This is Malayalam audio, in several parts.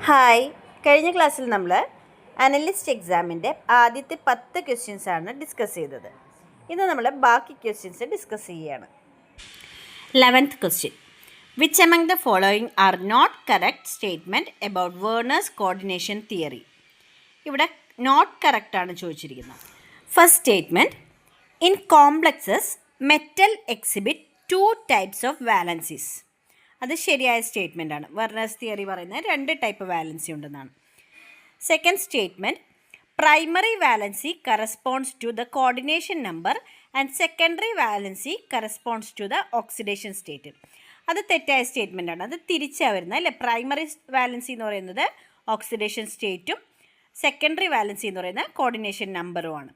ഹായ്, കഴിഞ്ഞ ക്ലാസ്സിൽ നമ്മൾ അനലിസ്റ്റ് എക്സാമിൻ്റെ ആദ്യത്തെ 10 ക്വസ്റ്റ്യൻസാണ് ഡിസ്കസ് ചെയ്തത്. ഇന്ന് നമ്മൾ ബാക്കി ക്വസ്റ്റ്യൻസ് ഡിസ്കസ് ചെയ്യുകയാണ്. 11th question, which among the following are not correct statement about Werner's coordination theory. ഇവിടെ നോട്ട് കറക്റ്റാണ് ചോദിച്ചിരിക്കുന്നത്. First statement, in complexes metal exhibit 2 types of valencies. അത് ശരിയായ സ്റ്റേറ്റ്മെൻ്റ് ആണ്. വെർണേഴ്സ് തിയറി പറയുന്നത് 2 ടൈപ്പ് വാലൻസി ഉണ്ടെന്നാണ്. Second statement, primary valency corresponds to the coordination number and secondary valency corresponds to the oxidation state. അത് തെറ്റായ സ്റ്റേറ്റ്മെൻ്റ് ആണ്. അത് തിരിച്ചാണ് വരുന്നത് അല്ലേ. പ്രൈമറി വാലൻസി എന്ന് പറയുന്നത് ഓക്സിഡേഷൻ സ്റ്റേറ്റും സെക്കൻഡറി വാലൻസി എന്ന് പറയുന്നത് കോർഡിനേഷൻ നമ്പറുമാണ്.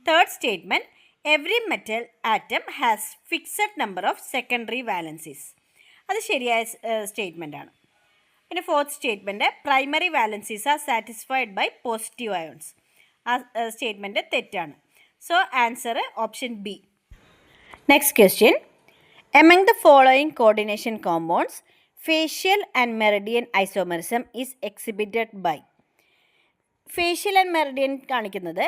Third statement, every metal atom has fixed number of secondary valencies. അത് ശരിയായ സ്റ്റേറ്റ്മെൻ്റ് ആണ്. പിന്നെ fourth statement, primary valencies are satisfied by positive ions. ആ സ്റ്റേറ്റ്മെൻറ്റ് തെറ്റാണ്. So answer option B. Next question, among the following coordination compounds facial and meridian isomerism is exhibited by. Facial and meridian കാണിക്കുന്നത്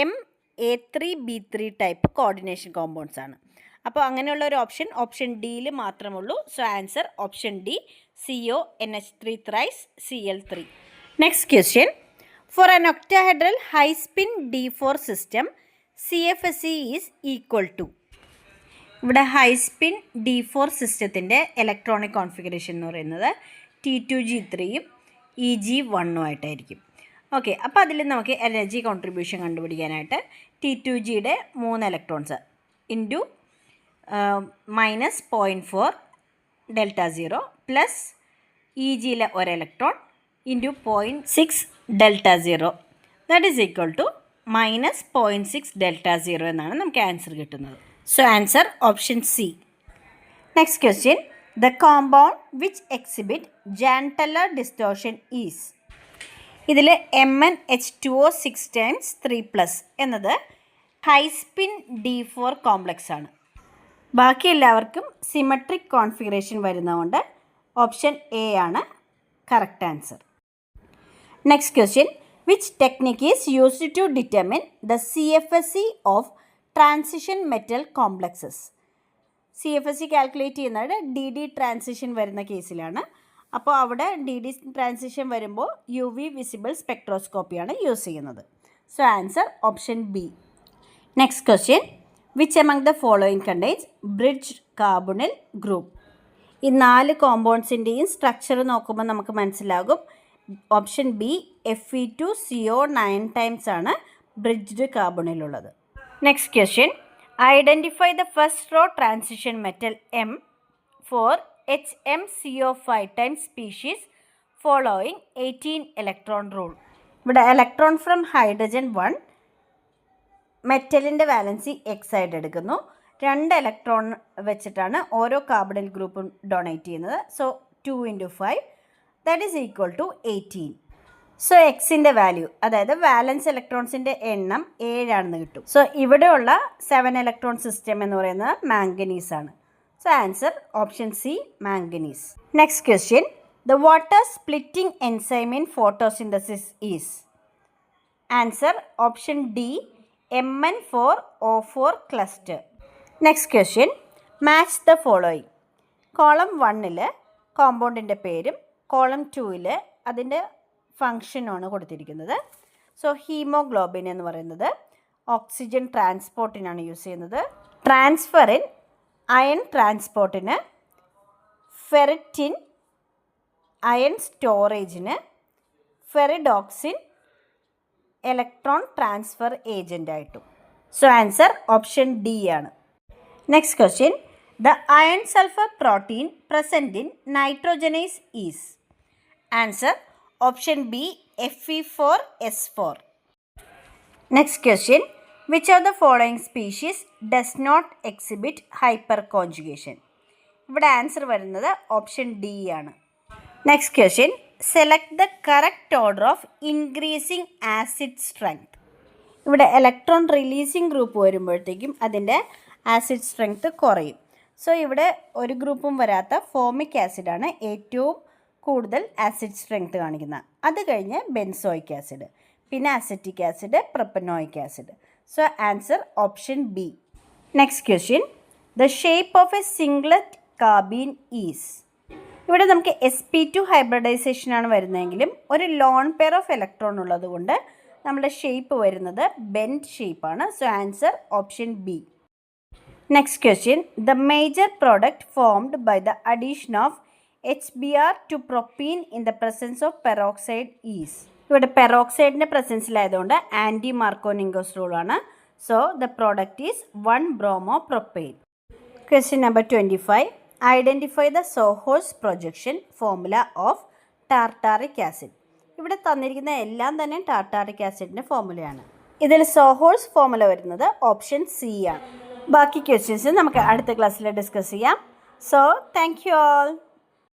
MA3B3 ടൈപ്പ് കോർഡിനേഷൻ കോമ്പൗണ്ട്സ് ആണ്. അപ്പോൾ അങ്ങനെയുള്ള ഒരു ഓപ്ഷൻ ഡിയിൽ മാത്രമുള്ളൂ. So answer option D, CONH3 thrice Cl3. Next question, for an octahedral high spin D4 system CFSE is equal to. ഇവിടെ ഹൈ സ്പിൻ D4 സിസ്റ്റത്തിൻ്റെ ഇലക്ട്രോണിക് കോൺഫിഗറേഷൻ എന്ന് പറയുന്നത് T2G3യും EG1 ആയിട്ടായിരിക്കും. ഓക്കെ, അപ്പോൾ അതിൽ നമുക്ക് എനർജി കോൺട്രിബ്യൂഷൻ കണ്ടുപിടിക്കാനായിട്ട് T2Gയുടെ 3 ഇലക്ട്രോൺസ് ഇൻറ്റു -0.4 Δ0 പ്ലസ് EGയിലെ 1 electron into 0.6 Δ0 that is equal to -0.6 Δ0 എന്നാണ് നമുക്ക് ആൻസർ കിട്ടുന്നത്. So answer option C. Next question, the compound which exhibit Jahn Teller distortion is. ഇതിൽ MnH2O6 times 3+ എന്നത് ഹൈ സ്പിൻ D4 കോംപ്ലക്സ് ആണ്. ബാക്കി എല്ലാവർക്കും സിമെട്രിക് കോൺഫിഗറേഷൻ വരുന്നതുകൊണ്ട് ഓപ്ഷൻ എ ആണ് correct answer. Next question, which technique is used to determine the CFSE of transition metal complexes. CFSE calculate ചെയ്യുന്നത് DD ട്രാൻസിഷൻ വരുന്ന കേസിലാണ്. അപ്പോൾ അവിടെ DD ട്രാൻസിഷൻ വരുമ്പോൾ UV വിസിബിൾ സ്പെക്ട്രോസ്കോപ്പിയാണ് യൂസ് ചെയ്യുന്നത്. So answer option B. Next question, which among the following contains bridge കാർബണിൽ ഗ്രൂപ്പ്. ഈ 4 കോമ്പൗണ്ട്സിൻ്റെയും സ്ട്രക്ചർ നോക്കുമ്പോൾ നമുക്ക് മനസ്സിലാകും ഓപ്ഷൻ ബി Fe2CO9 ടൈംസ് ആണ് bridged കാർബണിലുള്ളത്. Next question, identify the first row transition metal M for HMCO5 times species following 18 electron rule. ഇവിടെ ഇലക്ട്രോൺ ഫ്രം ഹൈഡ്രജൻ 1 മെറ്റലിൻ്റെ വാലൻസി X ആയിട്ട് എടുക്കുന്നു. 2 ഇലക്ട്രോൺ വെച്ചിട്ടാണ് ഓരോ കാർബണിൽ ഗ്രൂപ്പും ഡൊണേറ്റ് ചെയ്യുന്നത്. So 2 × 5 that is equal to 18. So എക്സിൻ്റെ വാല്യൂ, അതായത് വാലൻസ് ഇലക്ട്രോൺസിൻ്റെ എണ്ണം 7 ആണെന്ന് കിട്ടും. സോ ഇവിടെയുള്ള 7 ഇലക്ട്രോൺ സിസ്റ്റം എന്ന് പറയുന്നത് മാംഗനീസ് ആണ്. So answer option C, manganese. Next question, the water splitting enzyme in photosynthesis is. Answer option D, Mn4O4 cluster. Next question, match the following. Column 1ൽ കോമ്പൗണ്ടിൻ്റെ പേരും കോളം 2ൽ അതിൻ്റെ ഫങ്ഷനുമാണ് കൊടുത്തിരിക്കുന്നത്. സോ ഹീമോഗ്ലോബിൻ എന്ന് പറയുന്നത് ഓക്സിജൻ ട്രാൻസ്പോർട്ടിനാണ് യൂസ് ചെയ്യുന്നത്. ട്രാൻസ്ഫറിൻ അയൺ ട്രാൻസ്പോർട്ടിന്, ഫെറിറ്റിൻ അയൺ സ്റ്റോറേജിന്, ഫെറിഡോക്സിൻ ഇലക്ട്രോൺ ട്രാൻസ്ഫർ ഏജൻ്റായിട്ടും. സോ ആൻസർ ഓപ്ഷൻ ഡി ആണ്. Next question, the iron sulphur protein present in nitrogenase is. Answer option B, Fe4S4. Next question, which of the following species does not exhibit hyperconjugation. ഇവിടെ ആൻസർ വരുന്നത് ഓപ്ഷൻ ഡി ആണ്. Next question, select the correct order of increasing acid strength. ഇവിടെ ഇലക്ട്രോൺ റിലീസിങ് ഗ്രൂപ്പ് വരുമ്പോഴത്തേക്കും അതിൻ്റെ ആസിഡ് സ്ട്രെങ്ത് കുറയും. സോ ഇവിടെ ഒരു ഗ്രൂപ്പും വരാത്ത ഫോമിക് ആസിഡാണ് ഏറ്റവും കൂടുതൽ ആസിഡ് സ്ട്രെങ്ത് കാണിക്കുന്ന. അത് കഴിഞ്ഞ് ബെൻസോയിക് ആസിഡ്, പിന്നെ acetic acid, propanoic acid. So answer option B. Next question, the shape of a singlet carbene is. ഇവിടെ നമുക്ക് sp2 ഹൈബ്രിഡൈസേഷനാണ് വരുന്നതെങ്കിലും ഒരു ലോൺ പെയർ ഓഫ് ഇലക്ട്രോൺ ഉള്ളത് കൊണ്ട് നമ്മുടെ ഷേപ്പ് വരുന്നത് ബെൻഡ് ഷേപ്പാണ്. So answer option B. Next question, the major product formed by the addition of HBr to propene in the presence of peroxide is. ഇവിടെ പെറോക്സൈഡിൻ്റെ പ്രസൻസിലായതുകൊണ്ട് ആൻറ്റി മാർക്കോനിങ്കോസ് റൂളാണ്. So the product is 1-bromopropane. Question number 25, identify the sawhorse projection formula of tartaric acid. ഇവിടെ തന്നിരിക്കുന്ന എല്ലാം തന്നെ ടാർട്ടാറിക് ആസിഡിൻ്റെ ഫോർമുലയാണ്. ഇതിൽ സോഹോഴ്സ് ഫോർമുല വരുന്നത് ഓപ്ഷൻ സി ആണ്. ബാക്കി ക്വസ്റ്റ്യൻസ് നമുക്ക് അടുത്ത ക്ലാസ്സിൽ ഡിസ്കസ് ചെയ്യാം. So thank you all.